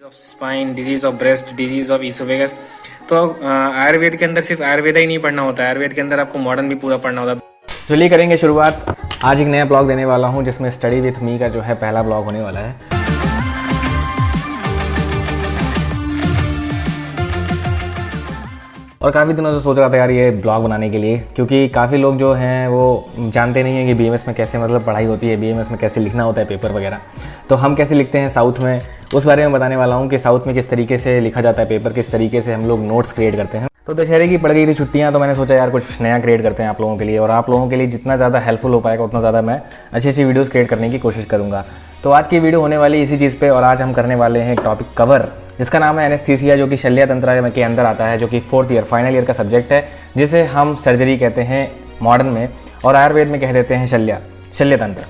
Of spine, disease of breast, disease of oesophagus. तो आयुर्वेद के अंदर सिर्फ आयुर्वेद ही नहीं पढ़ना होता है, आयुर्वेद के अंदर आपको मॉडर्न भी पूरा पढ़ना होता है। चलिए करेंगे शुरुआत। आज एक नया ब्लॉग देने वाला हूं जिसमें स्टडी विथ मी का जो है पहला ब्लॉग होने वाला है। और काफ़ी दिनों से सोच रहा था यार ये ब्लॉग बनाने के लिए, क्योंकि काफ़ी लोग जो हैं वो जानते नहीं हैं कि बीएमएस में कैसे मतलब पढ़ाई होती है, बीएमएस में कैसे लिखना होता है पेपर वगैरह। तो हम कैसे लिखते हैं साउथ में, उस बारे में बताने वाला हूँ कि साउथ में किस तरीके से लिखा जाता है पेपर, किस तरीके से हम लोग नोट्स क्रिएट करते हैं। तो दशहरे की पड़ गई थी छुट्टियाँ, तो मैंने सोचा यार कुछ नया क्रिएट करते हैं आप लोगों के लिए, और आप लोगों के लिए जितना ज़्यादा हेल्पफुल हो पाएगा उतना ज़्यादा मैं अच्छी अच्छी वीडियोज़ क्रिएट करने की कोशिश करूँगा। तो आज की वीडियो होने वाली इसी चीज़ पे, और आज हम करने वाले हैं एक टॉपिक कवर जिसका नाम है एनेस्थीसिया, जो कि शल्य तंत्र के अंदर आता है, जो कि 4th ईयर फाइनल ईयर का सब्जेक्ट है, जिसे हम सर्जरी कहते हैं मॉडर्न में, और आयुर्वेद में कह देते हैं शल्य तंत्र।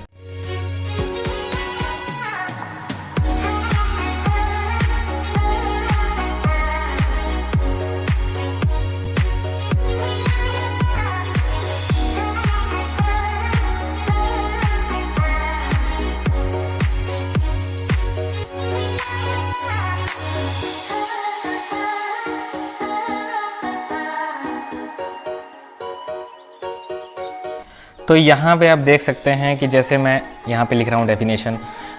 तो यहाँ पे आप देख सकते हैं कि जैसे मैं यहाँ पे लिख रहा हूँ डेफिनेशन,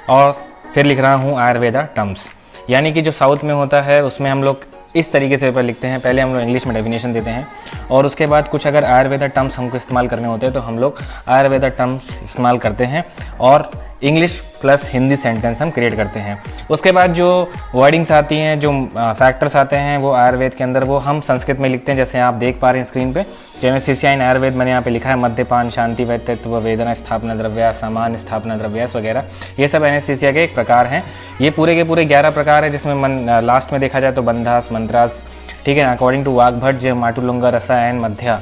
और फिर लिख रहा हूँ आयुर्वेदा टर्म्स, यानी कि जो साउथ में होता है उसमें हम लोग इस तरीके से पेपर लिखते हैं। पहले हम लोग इंग्लिश में डेफिनेशन देते हैं, और उसके बाद कुछ अगर आयुर्वेदा टर्म्स हमको इस्तेमाल करने होते हैं तो हम लोग आयुर्वेदा टर्म्स इस्तेमाल करते हैं, और इंग्लिश प्लस हिंदी सेंटेंस हम क्रिएट करते हैं। उसके बाद जो वर्डिंग्स आती हैं, जो फैक्टर्स आते हैं, वो आयुर्वेद के अंदर वो हम संस्कृत में लिखते हैं, जैसे आप देख पा रहे हैं स्क्रीन पे। एनेस्थीसिया इन आयुर्वेद मैंने यहाँ पे लिखा है मद्यपान, शांति, वैद्यत्व, वेदना, स्थापना द्रव्य, सामान्य स्थापना द्रव्य वगैरह, ये सब एनेस्थीसिया के एक प्रकार हैं। ये पूरे के पूरे 11 प्रकार है, जिसमें लास्ट में देखा जाए तो बंधास, मंत्रास, ठीक है, अकॉर्डिंग टू वाग्भट, जे माटुलुंगा, रसा एंड मध्या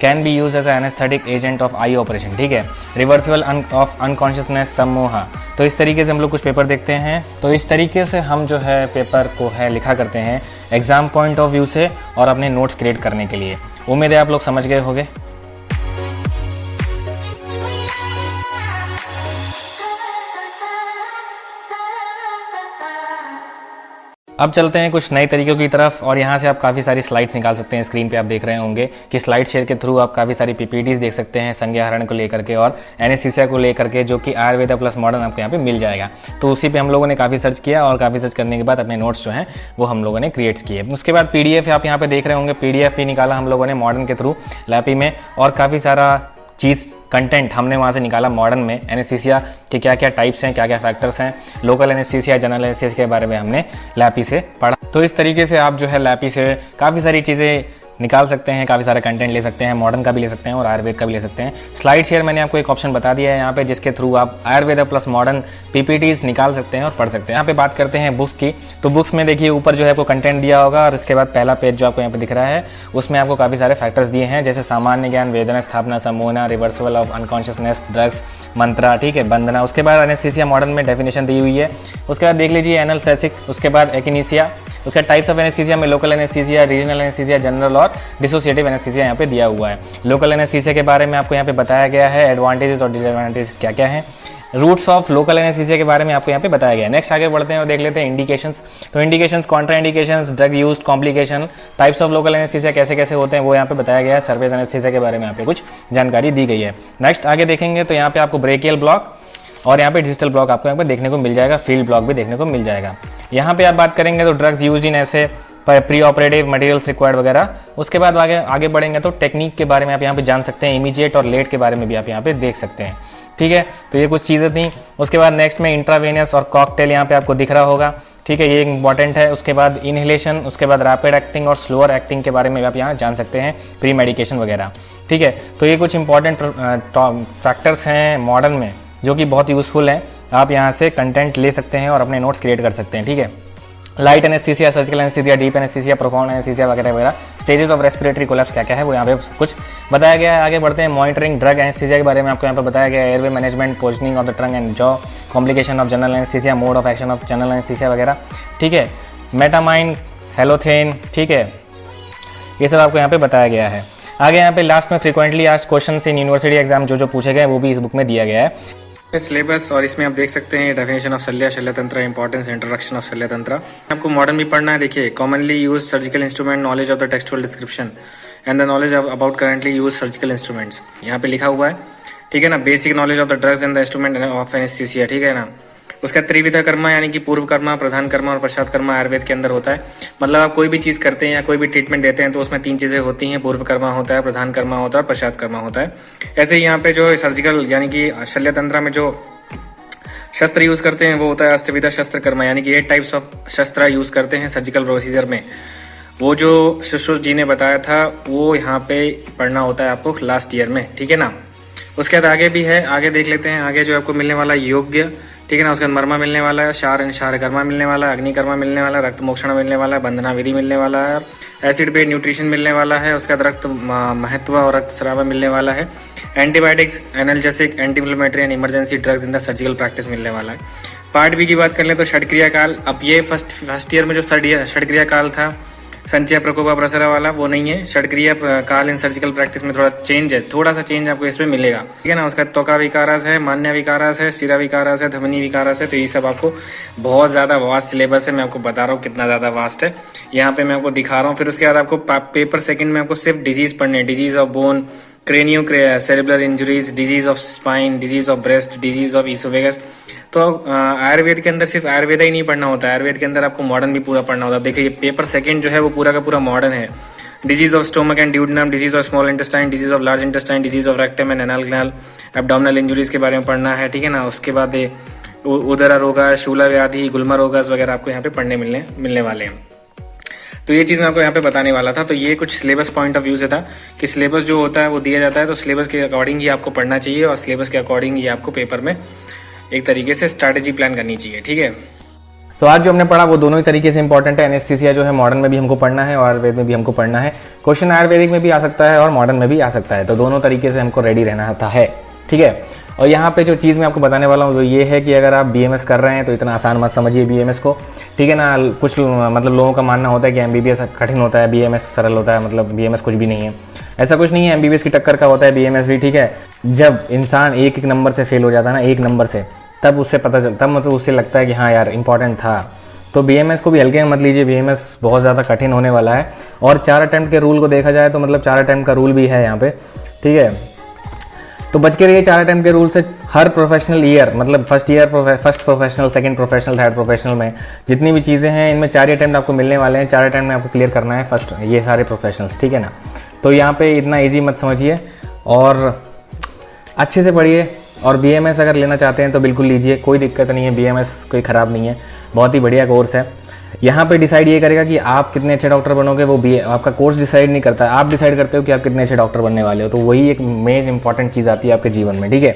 can be use as anaesthetic agent of eye operation, ठीक है, रिवर्सिबल ऑफ अनकॉन्शियसनेस सम्मोहा। तो इस तरीके से हम लोग कुछ पेपर देखते हैं। तो इस तरीके से हम जो है पेपर को है लिखा करते हैं एग्जाम पॉइंट ऑफ व्यू से, और अपने नोट्स क्रिएट करने के लिए। उम्मीद है आप लोग समझ गए होंगे। अब चलते हैं कुछ नए तरीकों की तरफ, और यहाँ से आप काफ़ी सारी स्लाइड्स निकाल सकते हैं। स्क्रीन पे आप देख रहे होंगे कि स्लाइड शेयर के थ्रू आप काफ़ी सारी पीपीटीज देख सकते हैं संज्ञाहरण को लेकर के और एनेस्थीसिया को लेकर के, जो कि आयुर्वेदा प्लस मॉडर्न आपको यहाँ पे मिल जाएगा। तो उसी पे हम लोगों ने काफ़ी सर्च किया, और काफ़ी सर्च करने के बाद अपने नोट्स जो हैं वो हम लोगों ने क्रिएट किए। उसके बाद PDF आप यहाँ पे देख रहे होंगे, PDF भी निकाला हम लोगों ने मॉडर्न के थ्रू लैपी में, और काफ़ी सारा चीज़ कंटेंट हमने वहाँ से निकाला मॉडर्न में। एनेस्थीसिया के क्या क्या टाइप्स हैं, क्या क्या फैक्टर्स हैं, लोकल एनेस्थीसिया, जनरल एनेस्थीसिया के बारे में हमने लैपी से पढ़ा। तो इस तरीके से आप जो है लैपी से काफ़ी सारी चीज़ें निकाल सकते हैं, काफ़ी सारा कंटेंट ले सकते हैं, मॉडर्न का भी ले सकते हैं और आयुर्वेद का भी ले सकते हैं। स्लाइड शेयर मैंने आपको एक ऑप्शन बता दिया है यहाँ पे, जिसके थ्रू आप आयुर्वेदा प्लस मॉडर्न PPTs निकाल सकते हैं और पढ़ सकते हैं। यहाँ पे बात करते हैं बुक्स की, तो बुक्स में देखिए ऊपर जो है आपको कंटेंट दिया होगा, और इसके बाद पहला पेज जो आपको यहाँ पे दिख रहा है उसमें आपको काफ़ी सारे फैक्टर्स दिए हैं, जैसे सामान्य ज्ञान, वेदना, स्थापना, सम्मोहना, रिवर्सिबल ऑफ अनकॉन्शियसनेस, ड्रग्स, मंत्रा, ठीक है, बंधना। उसके बाद एनेस्थीसिया मॉडर्न में डेफिनेशन दी हुई है। उसके बाद देख लीजिए एनाल्जेसिक, उसके बाद एकिनेसिया, उसका टाइप्स ऑफ एनेस्थीसिया में local anaesthesia, regional anaesthesia, general और डिसोसिएटिव एनेस्थीसिया यहाँ पे दिया हुआ है। लोकल एनेस्थीसिया के बारे में आपको यहाँ पे बताया गया है, एडवांटेजेस और डिसएडवांटेजेस क्या क्या हैं। रूट्स ऑफ लोकल एनेस्थीसिया के बारे में आपको यहाँ पे बताया गया है। नेक्स्ट आगे बढ़ते हैं और देख लेते हैं इंडिकेशंस। तो indications, Contra indications, drug use, complication, types of local anaesthesia कैसे कैसे होते हैं वो यहाँ पे बताया गया है। सर्फेस एनेस्थीसिया के बारे में यहाँ पे कुछ जानकारी दी गई है। नेक्स्ट आगे देखेंगे तो यहाँ पे आपको ब्रेकियल ब्लॉक, और यहाँ पे डिजिटल ब्लॉक आपको यहाँ पे देखने को मिल जाएगा, फील्ड ब्लॉक भी देखने को मिल जाएगा। यहाँ पे आप बात करेंगे तो ड्रग्स यूज इन ऐसे प्री ऑपरेटिव मटेरियल्स रिक्वायर्ड वगैरह। उसके बाद आगे बढ़ेंगे तो टेक्निक के बारे में आप यहाँ पे जान सकते हैं, इमीडिएट और लेट के बारे में भी आप यहाँ पे देख सकते हैं, ठीक है। तो ये कुछ चीज़ें थी। उसके बाद नेक्स्ट में इंट्रावेनियस और कॉकटेल यहाँ पे आपको दिख रहा होगा, ठीक है, ये इंपॉर्टेंट है। उसके बाद इनहेलेशन, उसके बाद रैपिड एक्टिंग और स्लोअर एक्टिंग के बारे में आप यहाँ जान सकते हैं, प्री मेडिकेशन वगैरह, ठीक है। तो ये कुछ इंपॉर्टेंट फैक्टर्स हैं मॉडर्न में जो कि बहुत यूज़फुल हैं। आप यहाँ से कंटेंट ले सकते हैं और अपने नोट्स क्रिएट कर सकते हैं, ठीक है। Light anaesthesia, surgical anaesthesia, deep anaesthesia, profound anaesthesia वगैरह वगैरह, स्टेजेस ऑफ रेस्पिरेटरी कोलैप्स क्या क्या है वो यहाँ पे कुछ बताया गया है। आगे बढ़ते हैं मॉनिटरिंग, ड्रग एनेस्थीसिया के बारे में आपको यहाँ पे बताया गया है, airway management, positioning of the tongue and jaw, complication of general anaesthesia, mode of action of general anaesthesia वगैरह, ठीक है, मेटामाइन, हेलोथेन, ठीक है, ये सब आपको यहाँ पे बताया गया है। आगे यहाँ पे लास्ट में frequently asked question in university exam जो पूछे गए वो भी इस बुक में दिया गया है। सिलेबस और इसमें आप देख सकते हैं डेफिनेशन ऑफ शल्य, शल्य तंत्र, इंपॉर्टेंस, इंट्रोडक्शन ऑफ शल्य तंत्र। आपको मॉडर्न भी पढ़ना है। देखिए, commonly use surgical instrument, knowledge of the textual description and the knowledge about currently use surgical instruments. यहाँ पे लिखा हुआ है, ठीक है ना। Basic knowledge of the drugs and the instrument of anaesthesia, ठीक है ना। उसका त्रिविधा कर्मा यानी कि पूर्व कर्मा, प्रधान कर्मा और पश्चात कर्मा आयुर्वेद के अंदर होता है। मतलब आप कोई भी चीज़ करते हैं या कोई भी ट्रीटमेंट देते हैं तो उसमें 3 चीज़ें होती हैं, पूर्व कर्मा होता है, प्रधान कर्मा होता है और पश्चात कर्मा होता है। ऐसे ही यहाँ पे जो सर्जिकल यानी कि शल्य तंत्र में जो शस्त्र यूज करते हैं वो होता है अष्टविधा शस्त्र कर्मा, यानी कि 8 टाइप्स ऑफ शस्त्र यूज करते हैं सर्जिकल प्रोसीजर में। वो जो सुश्रुत जी ने बताया था वो यहाँ पे पढ़ना होता है आपको लास्ट ईयर में, ठीक है ना। उसके बाद आगे भी है, आगे देख लेते हैं। आगे जो आपको मिलने वाला योग्य, ठीक है ना। उसके बाद मर्मा मिलने वाला है, शार कर्मा मिलने वाला है, अग्निकर्मा मिलने वाला है, रक्त मोक्षण मिलने वाला है, बंधना विधि मिलने वाला है, एसिड बेस्ड न्यूट्रिशन मिलने वाला है। उसके बाद रक्त महत्व और रक्त स्राव मिलने वाला है, antibiotics, analgesic, anti inflammatory and emergency drugs in the surgical practice मिलने वाला है। पार्ट बी की बात कर लें तो षटक्रिया काल। अब ये फर्स्ट ईयर में जो षटक्रिया काल था, संचय प्रकोपा प्रसरा वाला, वो नहीं है। षटक्रिया काल इन सर्जिकल प्रैक्टिस में थोड़ा चेंज है, थोड़ा सा चेंज आपको इसमें मिलेगा, ठीक है ना। उसका त्वचा विकारास है, मान्य विकारास है, शिरा विकारास है, धमनी विकारास है। तो ये सब आपको बहुत ज़्यादा वास्ट सिलेबस है। मैं आपको बता रहा हूँ कितना ज़्यादा वास्ट है, यहाँ पे मैं आपको दिखा रहा हूँ। फिर उसके बाद आपको पेपर सेकंड में आपको सिर्फ डिजीज पढ़ने हैं, disease of bone, cranio cerebral injuries, disease of spine, disease of breast, disease of oesophagus. तो आयुर्वेद के अंदर सिर्फ आयुर्वेद ही नहीं पढ़ना होता है, आयुर्वेद के अंदर आपको मॉडर्न भी पूरा पढ़ना होता है। देखिए, पेपर सेकंड जो है वो पूरा का पूरा मॉडर्न है। Disease of stomach and duodenum, disease of small intestine, disease of large intestine, disease of rectum and anal canal, abdominal injuries के बारे में पढ़ना है, ठीक है ना। उसके बाद उदरा रोगा, शूला व्याधि, गुल्मा रोगास वगैरह आपको यहाँ पे पढ़ने मिलने वाले हैं। तो ये चीज़ मैं आपको यहाँ पे बताने वाला था। तो ये कुछ सिलेबस पॉइंट ऑफ व्यू से था कि सिलेबस जो होता है वो दिया जाता है तो सिलेबस के अकॉर्डिंग ही आपको पढ़ना चाहिए और सिलेबस के अकॉर्डिंग ही आपको पेपर में एक तरीके से स्ट्रैटेजी प्लान करनी चाहिए, ठीक है। तो आज जो हमने पढ़ा वो दोनों ही तरीके से इंपॉर्टेंट है। एनेस्थीसिया जो है मॉडर्न में भी हमको पढ़ना है और आयुर्वेद में भी हमको पढ़ना है। क्वेश्चन आयुर्वेदिक में भी आ सकता है और मॉडर्न में भी आ सकता है, तो दोनों तरीके से हमको रेडी रहना होता है, ठीक है। और यहाँ पे जो चीज़ मैं आपको बताने वाला हूँ वो ये है कि अगर आप बीएमएस कर रहे हैं तो इतना आसान मत समझिए बीएमएस को, ठीक है ना। कुछ मतलब लोगों का मानना होता है कि एमबीबीएस कठिन होता है, बीएमएस सरल होता है, मतलब बीएमएस कुछ भी नहीं है। ऐसा कुछ नहीं है, एमबीबीएस की टक्कर का होता है बीएमएस भी, ठीक है। जब इंसान एक नंबर से फेल हो जाता है ना, एक नंबर से, तब उससे पता चलता, तब मतलब उससे लगता है कि हाँ यार इंपॉर्टेंट था। तो बीएमएस को भी हल्के में मत लीजिए, बीएमएस बहुत ज़्यादा कठिन होने वाला है। और 4 अटेम्प्ट के रूल को देखा जाए तो मतलब 4 अटेम्प्ट का रूल भी है यहाँ पे, ठीक है। तो बच के रहिए 4 अटेम्प्ट के रूल से। हर प्रोफेशनल ईयर, मतलब first professional, second professional, third professional में जितनी भी चीज़ें हैं इनमें 4 अटेम्प्ट आपको मिलने वाले हैं। 4 अटेम्प्ट में आपको क्लियर करना है फर्स्ट ये सारे प्रोफेशनल्स, ठीक है ना। तो यहाँ पे इतना ईजी मत समझिए और अच्छे से पढ़िए। और बीएमएस अगर लेना चाहते हैं तो बिल्कुल लीजिए, कोई दिक्कत नहीं है, बीएमएस कोई ख़राब नहीं है, बहुत ही बढ़िया कोर्स है। यहाँ पे डिसाइड ये करेगा कि आप कितने अच्छे डॉक्टर बनोगे, वो भी आपका कोर्स डिसाइड नहीं करता है, आप डिसाइड करते हो कि आप कितने अच्छे डॉक्टर बनने वाले हो। तो वही एक मेन इंपॉर्टेंट चीज़ आती है आपके जीवन में, ठीक है।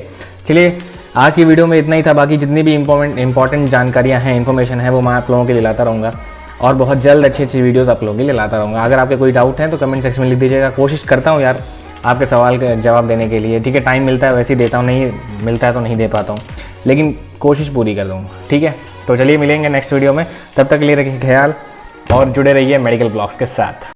चलिए, आज की वीडियो में इतना ही था। बाकी जितनी भी इंपॉर्टेंट जानकारियाँ हैं, इन्फॉर्मेशन है, वो मैं आप लोगों के लिए लाता रहूँगा और बहुत जल्द अच्छी वीडियोज़ आप लोगों के लिए लाता रहूँगा। अगर आपके कोई डाउट है तो कमेंट सेक्शन में लिख दीजिएगा। कोशिश करता हूँ यार आपके सवाल का जवाब देने के लिए, ठीक है। टाइम मिलता है वैसे ही देता हूँ, नहीं मिलता है तो नहीं दे पाता हूँ, लेकिन कोशिश पूरी कर दूँगा, ठीक है। तो चलिए मिलेंगे नेक्स्ट वीडियो में, तब तक के लिए रखिए ख्याल और जुड़े रहिए मेडिकल ब्लॉग्स के साथ।